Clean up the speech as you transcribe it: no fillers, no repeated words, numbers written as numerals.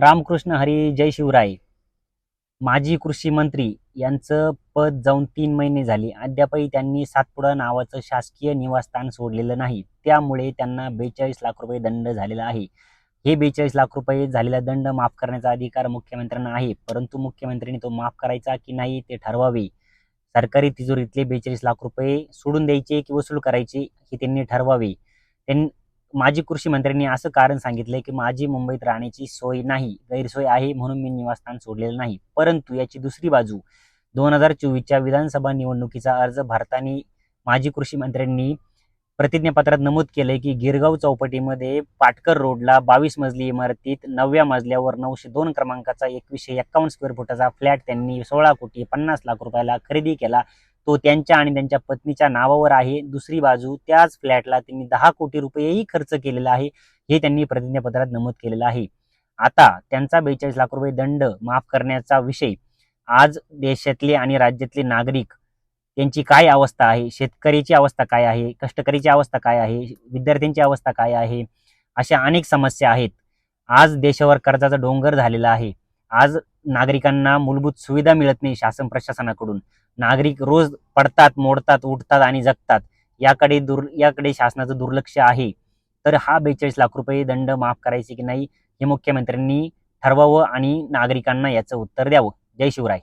रामकृष्ण हरी, जय शिवराय. माजी कृषी मंत्री यांचं पद जाऊन 3 महिने झाले. अद्यापही त्यांनी सातपुडा नावाचं शासकीय निवासस्थान सोडलेलं नाही. त्यामुळे त्यांना 42 लाख रुपये दंड झालेला आहे. हे 42 लाख रुपये झालेला दंड माफ करण्याचा अधिकार मुख्यमंत्र्यांना आहे, परंतु मुख्यमंत्र्यांनी तो माफ करायचा की नाही ते ठरवावे. सरकारी तिजोरीतले 42 लाख रुपये सोडून द्यायचे की वसूल करायचे हे त्यांनी ठरवावे. माजी कृषी मंत्र्यांनी असं कारण सांगितलंय की माझी मुंबईत राहण्याची सोय नाही, गैरसोय आहे म्हणून मी निवासस्थान सोडलेलं नाही. परंतु याची दुसरी बाजू 2024च्या विधानसभा निवडणुकीचा अर्ज भरताना माजी कृषी मंत्र्यांनी प्रतिज्ञापत्रात नमूद केलंय की गिरगाव चौपाटीमध्ये पाटकर रोडला 22 मजली इमारतीत 9व्या मजल्यावर 902 क्रमांकाचा 2151 स्क्वेअर फुटाचा फ्लॅट त्यांनी 16,50,00,000 रुपयाला खरेदी केला. तो त्यांच्या आणि त्यांच्या पत्नीच्या नावावर आहे. दुसरी बाजू त्याच फ्लॅटला त्यांनी 10 कोटी रुपयेही खर्च केलेला आहे, हे त्यांनी प्रतिज्ञापत्रात नमूद केलेलं आहे. आता त्यांचा 42 लाख रुपये दंड माफ करण्याचा विषय आज देशातले आणि राज्यातले नागरिक त्यांची काय अवस्था आहे, शेतकऱ्याची अवस्था काय आहे, कष्टकरीची अवस्था काय आहे, विद्यार्थ्यांची अवस्था काय आहे, अशा अनेक समस्या आहेत. आज देशावर कर्जाचा डोंगर झालेला आहे. आज नागरिकांना मूलभूत सुविधा मिळत नाही शासन प्रशासनाकडून. नागरिक रोज पडतात, मोडतात, उठतात आणि जगतात. याकडे शासनाचं दुर्लक्ष आहे. तर हा 42 लाख रुपये दंड माफ करायचे की नाही हे मुख्यमंत्र्यांनी ठरवावं आणि नागरिकांना याचं उत्तर द्यावं. जय शिवराय.